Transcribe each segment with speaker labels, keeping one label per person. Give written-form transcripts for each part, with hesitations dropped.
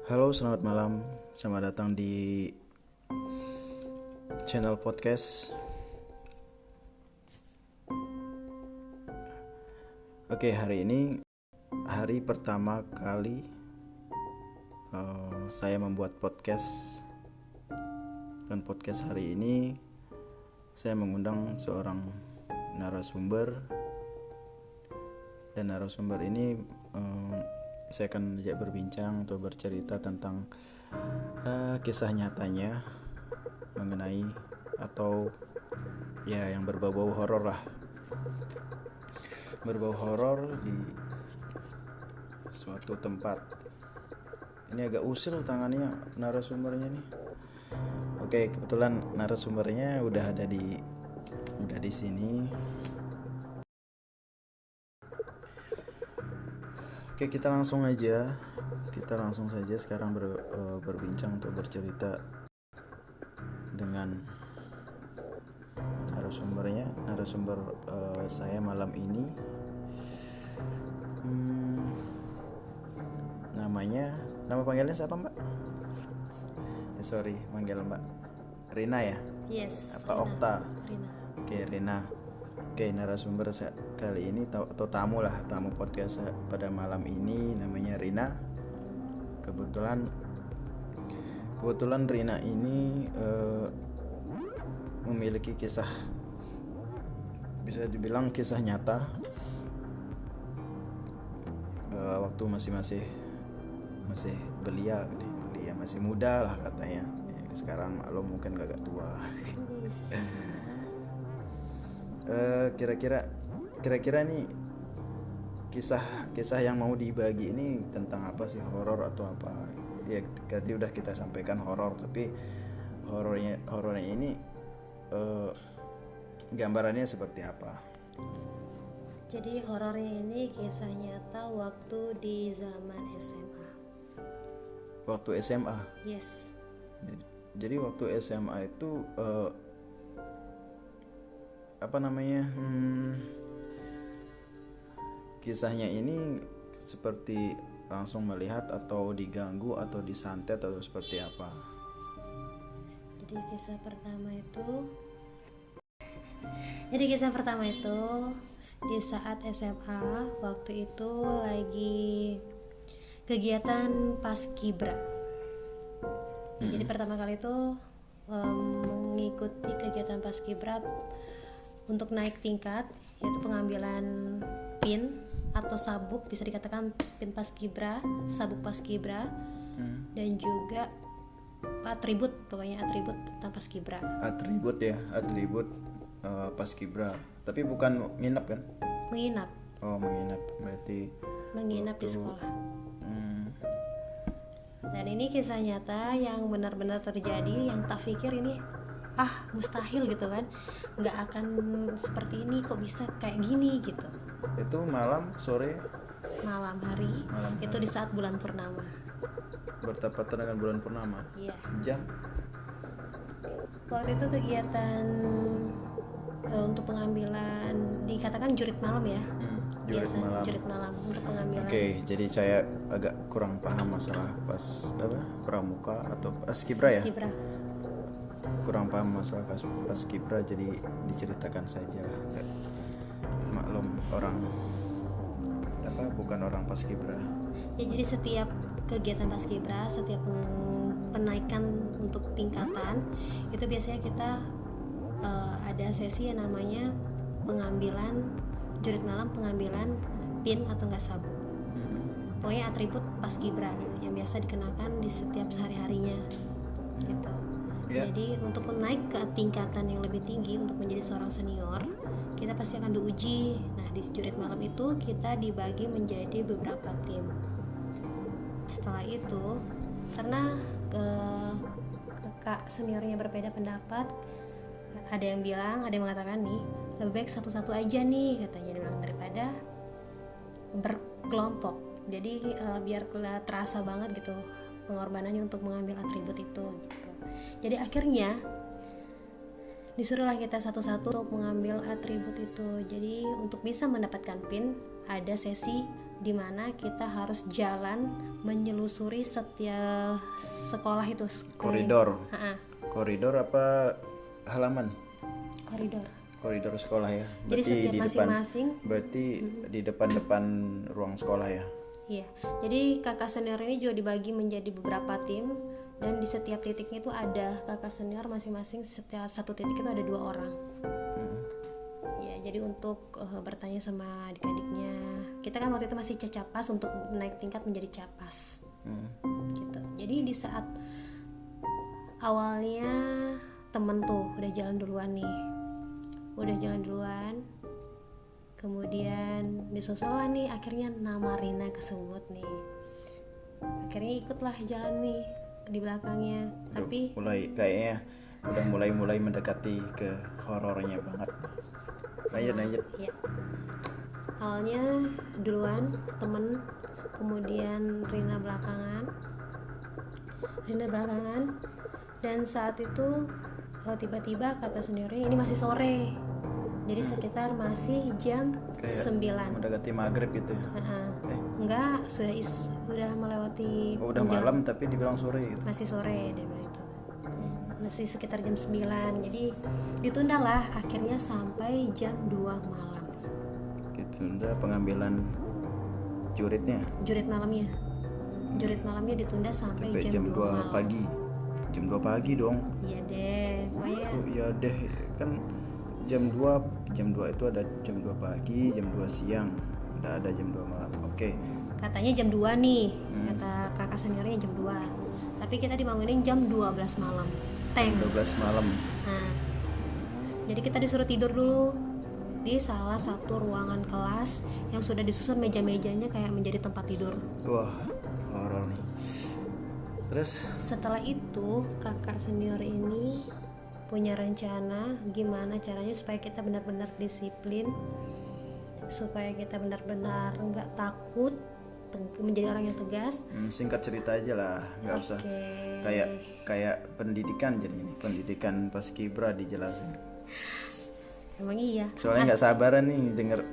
Speaker 1: Halo, selamat malam. Selamat datang di channel podcast. Oke, hari ini hari pertama kali saya membuat podcast. Dan podcast hari ini saya mengundang seorang narasumber. Dan narasumber ini saya akan ajak berbincang atau bercerita tentang kisah nyatanya mengenai atau ya yang berbau-bau horor lah, berbau horor di suatu tempat. Ini agak usil tangannya narasumbernya nih. Oke, kebetulan narasumbernya udah di sini. Oke, kita langsung saja sekarang berbincang atau bercerita dengan narasumber saya malam ini. Nama panggilnya siapa, Mbak? Sorry, manggil Mbak Rina ya?
Speaker 2: Yes.
Speaker 1: Apa
Speaker 2: Rina.
Speaker 1: Okta?
Speaker 2: Rina.
Speaker 1: Oke, Rina. Oke, narasumber kali ini atau tamu podcast pada malam ini namanya Rina. Kebetulan Rina ini memiliki kisah, bisa dibilang kisah nyata. Waktu masih belia, masih muda lah katanya. Sekarang lo mungkin agak tua. Kira-kira nih kisah yang mau dibagi ini tentang apa sih? Horor atau apa? Ya tadi udah kita sampaikan horor, tapi horornya ini gambarannya seperti apa?
Speaker 2: Jadi horornya ini kisah nyata waktu di zaman SMA.
Speaker 1: Waktu SMA?
Speaker 2: Yes.
Speaker 1: Jadi waktu SMA itu kisahnya ini seperti langsung melihat atau diganggu atau disantet atau seperti apa?
Speaker 2: Jadi kisah pertama itu di saat SMA, waktu itu lagi kegiatan paskibra. Jadi pertama kali itu mengikuti kegiatan paskibra untuk naik tingkat, yaitu pengambilan pin atau sabuk, bisa dikatakan pin paskibra, sabuk paskibra, dan juga atribut tentang paskibra.
Speaker 1: Atribut paskibra. Tapi bukan nginep kan?
Speaker 2: Menginap.
Speaker 1: Oh, menginap. Berarti
Speaker 2: menginap di sekolah. Dan ini kisah nyata yang benar-benar terjadi, yang tak pikir ini mustahil gitu kan, nggak akan seperti ini, kok bisa kayak gini gitu.
Speaker 1: Itu malam, sore?
Speaker 2: Malam hari. Itu di saat bulan purnama.
Speaker 1: Bertepatan dengan bulan purnama?
Speaker 2: Iya.
Speaker 1: Jam?
Speaker 2: Waktu itu kegiatan untuk pengambilan, dikatakan jurit malam ya. Jurit malam untuk pengambilan.
Speaker 1: Oke, jadi saya agak kurang paham masalah pramuka atau paskibra ya? Kurang paham masalah paskibra, jadi diceritakan saja lah. Maklum orang bukan orang paskibra.
Speaker 2: Ya, jadi setiap kegiatan paskibra, setiap penaikan untuk tingkatan itu biasanya kita ada sesi yang namanya pengambilan jurit malam, pengambilan pin atau enggak sabuk. Pokoknya atribut paskibra yang biasa dikenakan di setiap sehari-harinya gitu. Jadi untuk naik ke tingkatan yang lebih tinggi, untuk menjadi seorang senior, kita pasti akan diuji. Nah, di jurit malam itu kita dibagi menjadi beberapa tim. Setelah itu, karena kakak seniornya berbeda pendapat, ada yang mengatakan nih, lebih baik satu-satu aja nih, katanya, dia bilang, daripada berkelompok. Jadi biar terasa banget gitu pengorbanannya untuk mengambil atribut itu gitu. Jadi akhirnya disuruhlah kita satu-satu untuk mengambil atribut itu. Jadi untuk bisa mendapatkan pin ada sesi di mana kita harus jalan menyelusuri setiap sekolah itu.
Speaker 1: Koridor. Koridor apa halaman? Koridor sekolah ya.
Speaker 2: Jadi setiap masing-masing.
Speaker 1: Berarti di depan ruang sekolah ya.
Speaker 2: Iya. Jadi kakak senior ini juga dibagi menjadi beberapa tim, dan di setiap titiknya itu ada kakak senior masing-masing. Setiap satu titik itu ada 2 orang. Ya, jadi untuk bertanya sama adik-adiknya, kita kan waktu itu masih capas untuk naik tingkat menjadi capas. Gitu. Jadi di saat awalnya temen tuh udah jalan duluan nih, kemudian disusul lah nih akhirnya nama Rina kesebut nih, akhirnya ikutlah jalan nih di belakangnya. Tapi
Speaker 1: kayaknya udah mulai mendekati ke horornya banget. Lanjut.
Speaker 2: Ya. Awalnya duluan temen, kemudian Rina belakangan, dan saat itu tiba-tiba kata sendiri ini masih sore, jadi sekitar masih jam
Speaker 1: kayak
Speaker 2: 9,
Speaker 1: mendekati maghrib gitu ya.
Speaker 2: Enggak, sudah melewati
Speaker 1: udah malam tapi dibilang sore gitu.
Speaker 2: Masih sore dia bilang itu, masih sekitar jam 9, jadi ditunda lah akhirnya sampai jam 2 malam.
Speaker 1: Ditunda pengambilan jurit
Speaker 2: malamnya ditunda sampai jam 2 malam.
Speaker 1: pagi. Jam 2 pagi dong.
Speaker 2: Iya deh, pokoknya.
Speaker 1: Oh iya deh, kan jam 2 itu ada jam 2 pagi, jam 2 siang, udah ada jam 2 malam. Oke.
Speaker 2: Katanya jam 2 nih, kata kakak seniornya jam 2. Tapi kita dibangunin jam 12 malam.
Speaker 1: 12 malam.
Speaker 2: Nah, jadi kita disuruh tidur dulu di salah satu ruangan kelas yang sudah disusun meja-mejanya kayak menjadi tempat tidur.
Speaker 1: Wah, horor nih. Terus
Speaker 2: setelah itu kakak senior ini punya rencana gimana caranya supaya kita benar-benar disiplin, supaya kita benar-benar nggak takut, menjadi orang yang tegas.
Speaker 1: Singkat cerita aja lah, nggak usah kayak pendidikan. Jadi ini pendidikan paskibra dijelasin.
Speaker 2: Emang iya.
Speaker 1: Soalnya nggak sabaran nih denger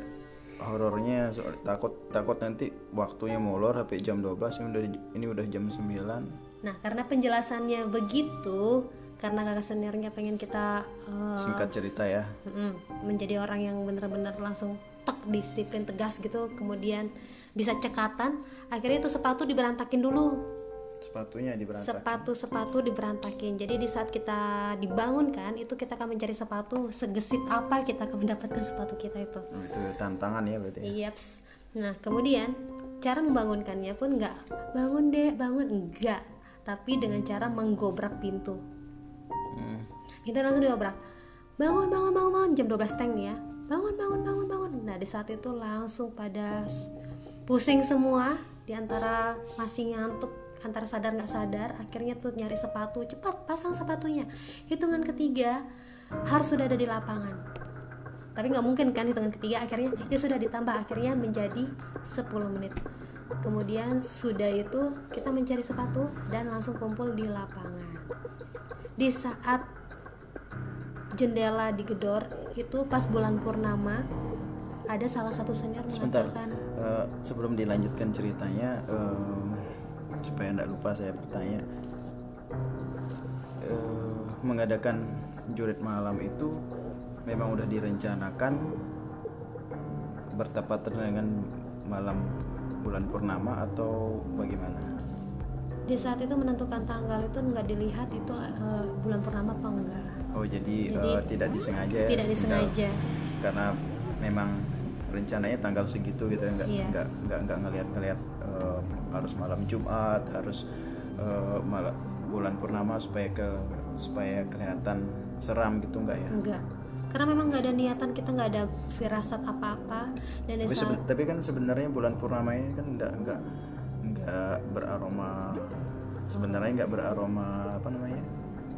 Speaker 1: horornya, soal takut nanti waktunya molor sampai jam 12, ini udah jam 9.
Speaker 2: Nah, karena penjelasannya begitu, karena kakak seniornya pengen kita
Speaker 1: singkat cerita ya,
Speaker 2: menjadi orang yang benar-benar langsung disiplin tegas gitu, kemudian bisa cekatan, akhirnya itu sepatu diberantakin dulu. Sepatu diberantakin. Jadi di saat kita dibangunkan itu kita akan mencari sepatu, segesit apa kita akan mendapatkan sepatu kita itu.
Speaker 1: Itu tantangan ya berarti.
Speaker 2: Yaps. Nah, kemudian cara membangunkannya pun enggak bangun enggak, tapi dengan cara menggobrak pintu. Kita langsung diobrak. Bangun jam 12 teng nih ya. Bangun. Nah, di saat itu langsung pada pusing semua, di antara masih ngantuk, antara sadar nggak sadar, akhirnya tuh nyari sepatu, cepat pasang sepatunya. Hitungan ketiga harus sudah ada di lapangan. Tapi nggak mungkin kan hitungan ketiga, akhirnya ya sudah ditambah, akhirnya menjadi 10 menit. Kemudian sudah itu kita mencari sepatu dan langsung kumpul di lapangan. Di saat jendela digedor itu pas bulan purnama, ada salah satu senior mengatakan.
Speaker 1: Sebelum dilanjutkan ceritanya, supaya tidak lupa saya bertanya, mengadakan jurit malam itu memang udah direncanakan bertepatan dengan malam bulan purnama atau bagaimana?
Speaker 2: Di saat itu menentukan tanggal itu nggak dilihat itu bulan purnama apa enggak.
Speaker 1: Oh jadi tidak disengaja ya?
Speaker 2: Tidak disengaja.
Speaker 1: Karena memang rencananya tanggal segitu gitu ya, nggak ngelihat harus malam Jumat, harus bulan purnama supaya kelihatan seram gitu, enggak ya?
Speaker 2: Enggak, karena memang nggak ada niatan, kita nggak ada firasat apa-apa. Dan
Speaker 1: tapi kan sebenarnya bulan purnama ini kan nggak beraroma, sebenarnya nggak beraroma apa namanya,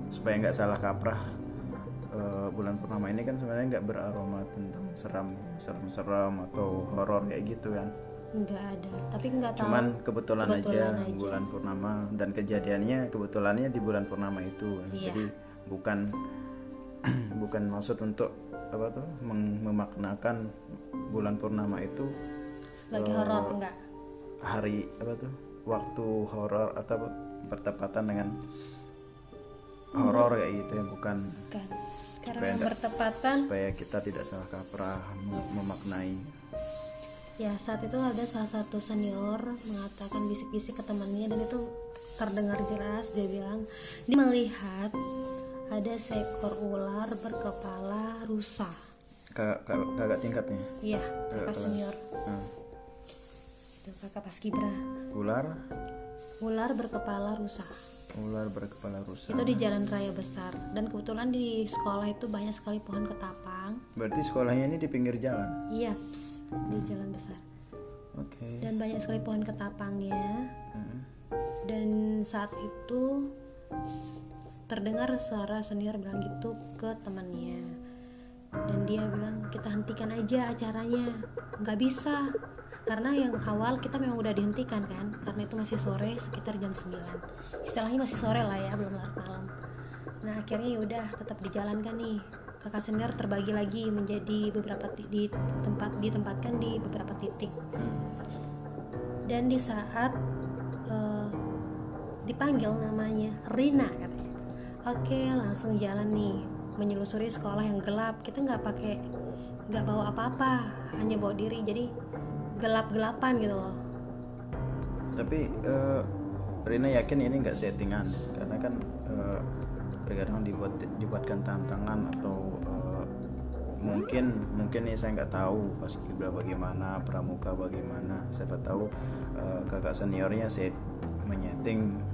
Speaker 1: supaya nggak salah kaprah. Bulan purnama ini kan sebenarnya nggak beraroma tentang seram atau horor kayak gitu kan?
Speaker 2: Nggak ada, tapi nggak tahu.
Speaker 1: Cuman kebetulan aja bulan purnama, dan kejadiannya kebetulannya di bulan purnama itu.
Speaker 2: Iya.
Speaker 1: Jadi bukan bukan maksud untuk apa tuh memaknakan bulan purnama itu
Speaker 2: sebagai horor, enggak.
Speaker 1: hari apa tuh waktu horor atau bertepatan dengan horor kayak gitu ya, bukan.
Speaker 2: Karena bertepatan
Speaker 1: supaya kita tidak salah kaprah memaknai.
Speaker 2: Ya, saat itu ada salah satu senior mengatakan bisik-bisik ke temannya, dan itu terdengar jelas. Dia bilang dia melihat ada seekor ular berkepala rusa.
Speaker 1: Kakak tingkatnya?
Speaker 2: Iya, kakak senior. Itu kakak paskibra. Ular berkepala rusa.
Speaker 1: Ular berkepala rusa.
Speaker 2: Itu di jalan raya besar, dan kebetulan di sekolah itu banyak sekali pohon ketapang.
Speaker 1: Berarti sekolahnya ini di pinggir jalan?
Speaker 2: Iya, di jalan besar.
Speaker 1: Oke.
Speaker 2: Dan banyak sekali pohon ketapangnya. Dan saat itu terdengar suara senior bilang gitu ke temannya, dan dia bilang kita hentikan aja acaranya. Nggak bisa, karena yang awal kita memang udah dihentikan kan, karena itu masih sore, sekitar jam 9, istilahnya masih sore lah ya, belum larut malam. Nah akhirnya yaudah tetap dijalankan nih. Kakak senior terbagi lagi menjadi beberapa ditempatkan di beberapa titik. Dan di saat dipanggil namanya Rina katanya, oke langsung jalan nih menyelusuri sekolah yang gelap. Kita nggak bawa apa-apa, hanya bawa diri, jadi gelap-gelapan gitu loh.
Speaker 1: Tapi Rina yakin ini nggak settingan, karena kan terkadang dibuatkan tantangan atau mungkin nih saya nggak tahu paskibra bagaimana, pramuka bagaimana. Siapa tahu kakak seniornya menyeting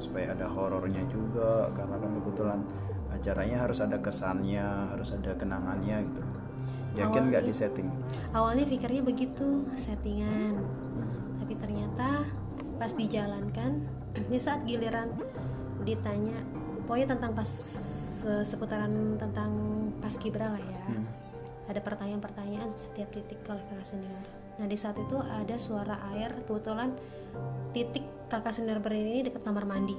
Speaker 1: supaya ada horornya juga, karena kan kebetulan acaranya harus ada kesannya, harus ada kenangannya gitu. Yakin nggak disetting?
Speaker 2: Awalnya pikirnya begitu, settingan. Tapi ternyata pas dijalankan, di saat giliran ditanya pokoknya tentang seputaran tentang paskibra lah ya. Ada pertanyaan-pertanyaan setiap titik oleh kakak senior. Nah di saat itu ada suara air. Kebetulan titik kakak senior berdiri ini dekat kamar mandi.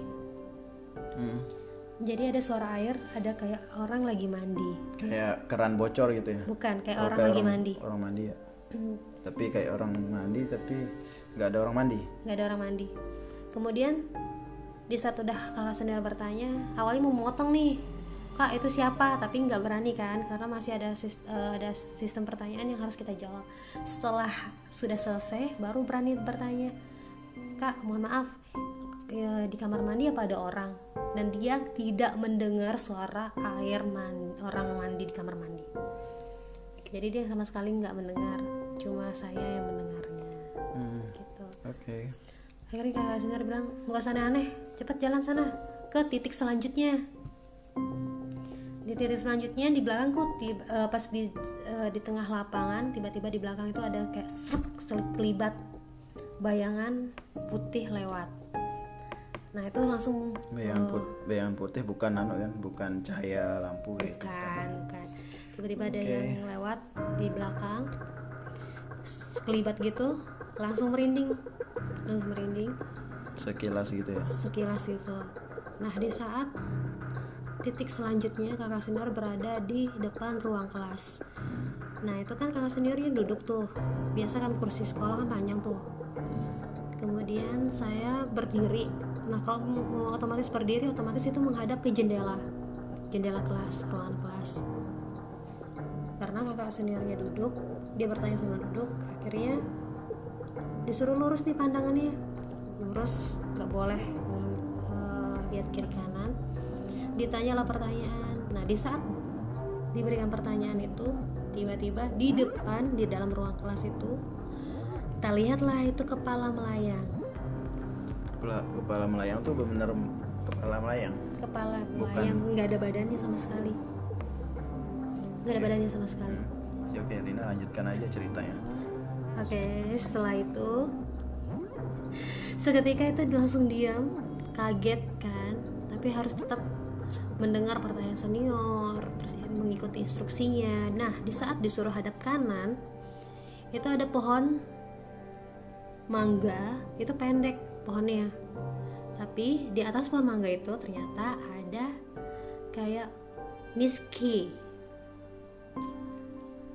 Speaker 2: Jadi ada suara air, ada kayak orang lagi mandi. Kayak
Speaker 1: keran bocor gitu ya?
Speaker 2: Bukan, kayak orang lagi mandi.
Speaker 1: Orang mandi ya. Tapi kayak orang mandi, tapi nggak ada orang mandi.
Speaker 2: Nggak ada orang mandi. Kemudian di saat udah kakak senior bertanya, awalnya mau motong nih, kak itu siapa? Tapi nggak berani kan, karena masih ada sistem pertanyaan yang harus kita jawab. Setelah sudah selesai, baru berani bertanya, kak mohon maaf, di kamar mandi apa ada orang? Dan dia tidak mendengar suara orang mandi di kamar mandi. Jadi dia sama sekali nggak mendengar, cuma saya yang mendengarnya. Gitu.
Speaker 1: Oke.
Speaker 2: Akhirnya kakak senior bilang, nggak usah aneh-aneh, cepat jalan sana ke titik selanjutnya. Di titik selanjutnya di belakangku, pas di tengah lapangan, tiba-tiba di belakang itu ada kayak sekelibat bayangan putih lewat. Nah itu langsung
Speaker 1: bayangan putih, bukan bukan cahaya lampu gitu.
Speaker 2: Bukan. Tiba-tiba ada yang lewat di belakang, sekelibat gitu, langsung merinding.
Speaker 1: Sekilas gitu ya.
Speaker 2: Nah di saat titik selanjutnya kakak senior berada di depan ruang kelas. Nah itu kan kakak seniornya duduk tuh, biasa kan kursi sekolah kan panjang tuh. Kemudian saya berdiri. Nah kalau mau otomatis berdiri, otomatis itu menghadap ke jendela kelas, ruangan kelas. Karena kakak seniornya duduk, dia bertanya sambil duduk, akhirnya disuruh lurus nih pandangannya, lurus, nggak boleh lihat kiri kanan. Ditanyalah pertanyaan. Nah di saat diberikan pertanyaan itu, tiba-tiba di depan, di dalam ruang kelas itu, kita lihatlah itu kepala melayang.
Speaker 1: Kepala melayang tuh benar kepala melayang?
Speaker 2: Kepala melayang, nggak ada badannya sama sekali. Oke,
Speaker 1: Rina lanjutkan aja ceritanya.
Speaker 2: Oke, setelah itu seketika itu langsung diam, kaget kan, tapi harus tetap mendengar pertanyaan senior, terus mengikuti instruksinya. Nah di saat disuruh hadap kanan, itu ada pohon mangga, itu pendek pohonnya, tapi di atas pohon mangga itu ternyata ada kayak Miski.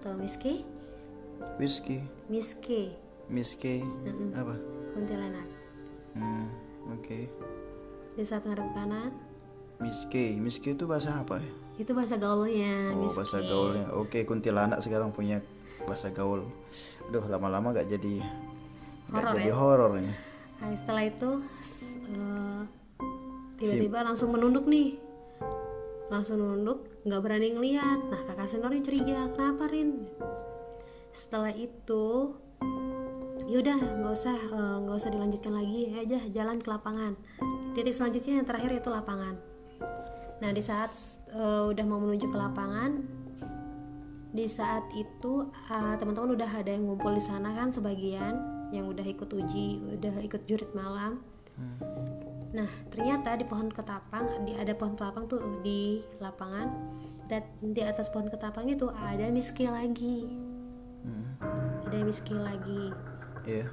Speaker 2: Tahu Miski?
Speaker 1: Whisky.
Speaker 2: Miski.
Speaker 1: Apa?
Speaker 2: Kuntilanak.
Speaker 1: Oke.
Speaker 2: Di saat ngadep kanan.
Speaker 1: Miski itu bahasa apa ya?
Speaker 2: Itu bahasa gaulnya.
Speaker 1: Oh,
Speaker 2: Miski.
Speaker 1: bahasa gaulnya. Oke, kuntilanak sekarang punya bahasa gaul. Duh, lama-lama gak jadi horor ya.
Speaker 2: Nah, setelah itu tiba-tiba langsung menunduk nih. Langsung nunduk, nggak berani ngelihat. Nah, kakak seniornya curiga, kenapa Rin? Setelah itu yaudah nggak usah dilanjutkan lagi, aja jalan ke lapangan. Titik selanjutnya yang terakhir itu lapangan. Nah, di saat udah mau menuju ke lapangan, di saat itu teman-teman udah ada yang ngumpul di sana kan, sebagian yang udah ikut uji, udah ikut jurit malam. Nah, ternyata di pohon ketapang, ada pohon ketapang tuh di lapangan, dan di atas pohon ketapang itu ada Miski lagi. Ada Miski lagi.
Speaker 1: Iya.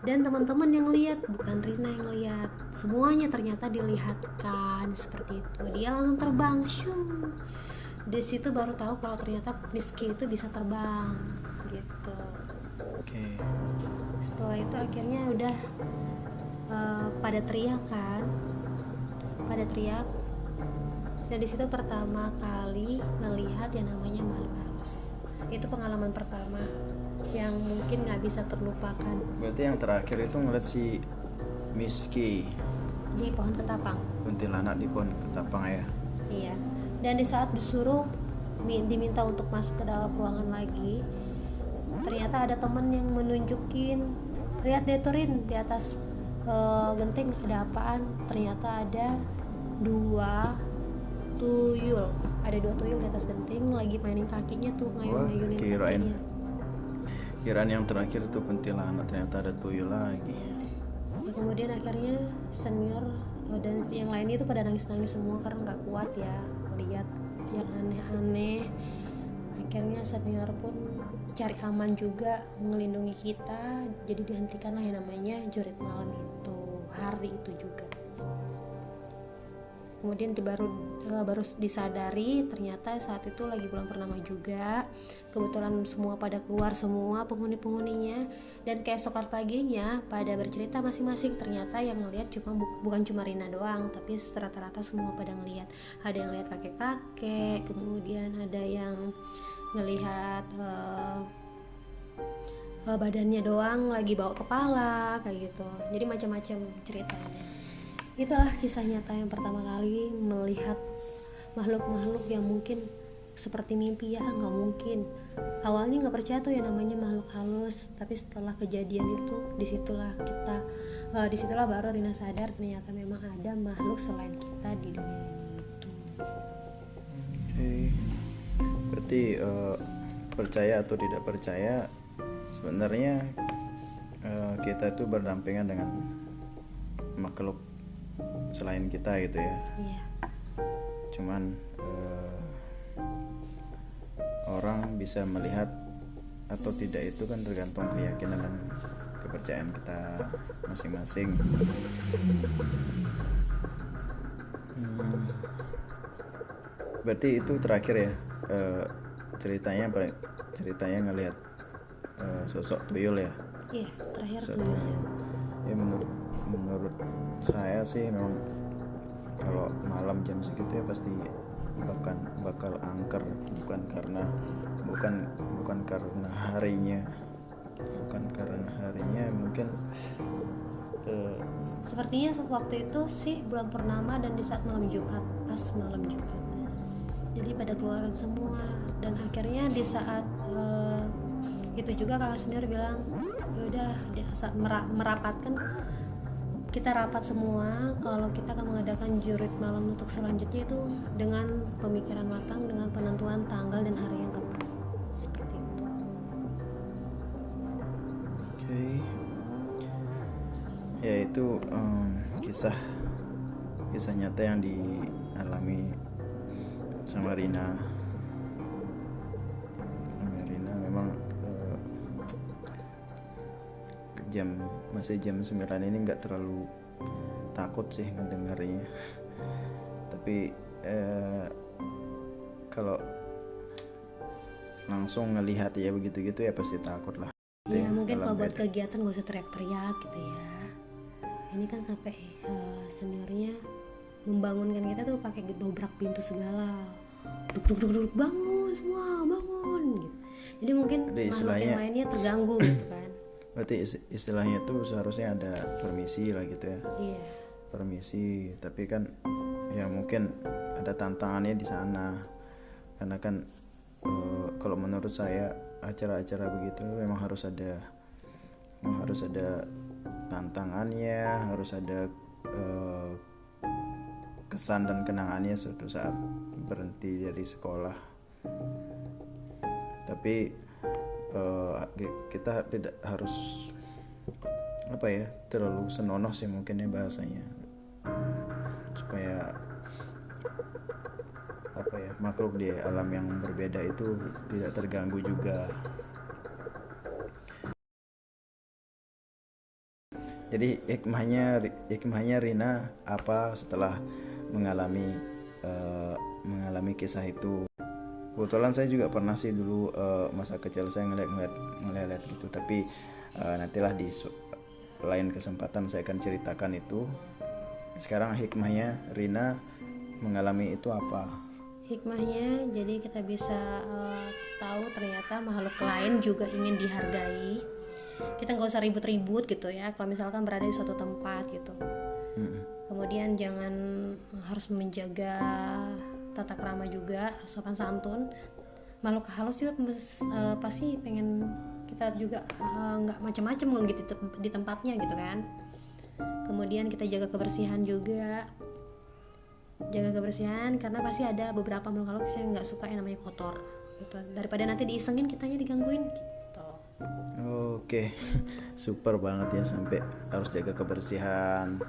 Speaker 2: Dan teman-teman yang lihat, bukan Rina yang lihat, semuanya ternyata dilihatkan seperti itu. Dia langsung terbang, syung. Di situ baru tahu kalau ternyata Miski itu bisa terbang, gitu.
Speaker 1: Oke.
Speaker 2: Setelah itu akhirnya udah pada teriak dan di situ pertama kali ngelihat yang namanya makhluk halus. Itu pengalaman pertama yang mungkin nggak bisa terlupakan.
Speaker 1: Berarti yang terakhir itu ngeliat si Miski
Speaker 2: Di pohon ketapang.
Speaker 1: kuntilanak di pohon ketapang ya.
Speaker 2: Iya. Dan di saat disuruh diminta untuk masuk ke dalam ruangan lagi, ternyata ada teman yang menunjukin, lihat deh Turin, di atas genting ada apaan. Ternyata ada dua tuyul di atas genting lagi mainin kakinya tuh, ngayun-ngayunin kakinya.
Speaker 1: Kirain yang terakhir tuh kuntilanak, ternyata ada tuyul lagi.
Speaker 2: Ya, kemudian akhirnya senior dan yang lain itu pada nangis-nangis semua karena nggak kuat ya lihat yang aneh-aneh. Akhirnya senior pun cari aman juga, melindungi kita, jadi dihentikanlah yang namanya jurit malam itu hari itu juga. Kemudian baru disadari ternyata saat itu lagi bulan purnama juga. Kebetulan semua pada keluar, semua penghuni-penghuninya, dan keesokan paginya pada bercerita masing-masing. Ternyata yang ngelihat bukan cuma Rina doang, tapi rata-rata semua pada ngelihat. Ada yang lihat kakek-kakek, kemudian ada yang ngelihat badannya doang lagi bawa kepala kayak gitu. Jadi macam-macam ceritanya. Itulah kisah nyata yang pertama kali melihat makhluk-makhluk yang mungkin seperti mimpi. Ya nggak mungkin, awalnya nggak percaya tuh yang namanya makhluk halus, tapi setelah kejadian itu disitulah baru Rina sadar ternyata memang ada makhluk selain kita di dunia ini itu.
Speaker 1: Oke. Berarti percaya atau tidak percaya, sebenarnya kita itu berdampingan dengan makhluk selain kita gitu ya.
Speaker 2: Iya.
Speaker 1: Cuman orang bisa melihat atau tidak itu kan tergantung keyakinan dan kepercayaan kita masing-masing. Berarti itu terakhir ya, ceritanya ngelihat sosok tuyul ya.
Speaker 2: Iya, terakhir tuyulnya.
Speaker 1: Ya menurut saya sih memang kalau malam jam segitu ya pasti bakal angker, bukan karena harinya, mungkin
Speaker 2: sepertinya waktu itu sih bulan purnama dan di saat malam Jumat, pas malam Jumat, jadi pada keluaran semua. Dan akhirnya di saat itu juga kakak senior bilang, yaudah merapatkan, kita rapat semua kalau kita akan mengadakan jurit malam untuk selanjutnya itu dengan pemikiran matang, dengan penentuan tanggal dan hari yang tepat, seperti itu.
Speaker 1: Oke. Ya itu kisah nyata yang dialami sama Rina. Memang masih jam 9 ini nggak terlalu takut sih mendengarnya, tapi kalau langsung ngelihat ya begitu-gitu ya pasti takut lah.
Speaker 2: Ya mungkin kalau buat kegiatan gak usah teriak-teriak gitu ya. Ini kan sampai seniornya membangunkan kita tuh pakai dobrak pintu segala, duduk bangun semua bangun gitu. Jadi mungkin makhluk yang lainnya terganggu gitu kan.
Speaker 1: Berarti istilahnya tuh seharusnya ada permisi lah gitu ya.
Speaker 2: Iya.
Speaker 1: Permisi, tapi kan ya mungkin ada tantangannya di sana karena kan kalau menurut saya acara-acara begitu memang harus ada tantangannya, harus ada kesan dan kenangannya suatu saat berhenti dari sekolah. Tapi kita tidak harus terlalu senonoh sih mungkin ya bahasanya, supaya makhluk di alam yang berbeda itu tidak terganggu juga. Jadi hikmahnya Rina apa setelah mengalami kisah itu? Kebetulan saya juga pernah sih dulu masa kecil saya ngeliat gitu, tapi nantilah di lain kesempatan saya akan ceritakan itu. Sekarang hikmahnya Rina mengalami itu apa?
Speaker 2: Hikmahnya jadi kita bisa tahu ternyata makhluk lain juga ingin dihargai. Kita nggak usah ribut-ribut gitu ya kalau misalkan berada di suatu tempat gitu. Kemudian jangan harus menjaga tata krama juga, sopan santun. Makhluk halus juga pasti pengen kita juga nggak macam-macam gitu di tempatnya gitu kan. Kemudian kita jaga kebersihan juga. Jaga kebersihan karena pasti ada beberapa makhluk halus yang nggak suka yang namanya kotor gitu. Daripada nanti diisengin kitanya digangguin gitu.
Speaker 1: Oke. Super banget ya, sampai harus jaga kebersihan.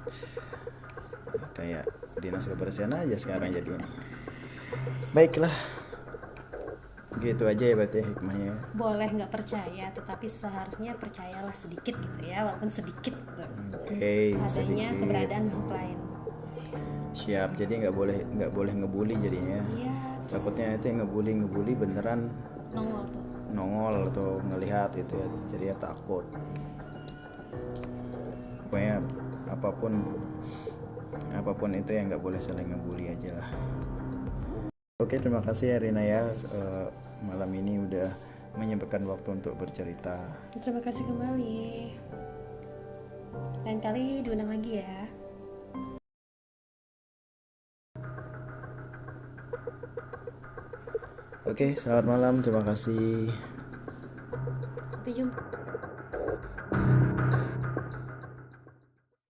Speaker 1: Kayak dinas kebersihan aja sekarang jadi ini. Baiklah, gitu aja ya berarti hikmahnya.
Speaker 2: Boleh nggak percaya, tetapi seharusnya percayalah sedikit gitu ya, walaupun sedikit gitu. Adanya
Speaker 1: sedikit.
Speaker 2: Keberadaan makhluk lain.
Speaker 1: Siap, jadi nggak boleh ngebully jadinya.
Speaker 2: Iya.
Speaker 1: Takutnya itu ngebully beneran nongol atau ngelihat itu ya, jadi ya takut. Pokoknya apapun itu ya nggak boleh saling ngebully aja lah. Oke, terima kasih ya Rina ya, malam ini udah menyempatkan waktu untuk bercerita.
Speaker 2: Terima kasih kembali. Lain kali diundang lagi ya.
Speaker 1: Oke, selamat malam, terima kasih.
Speaker 2: Sampai jumpa.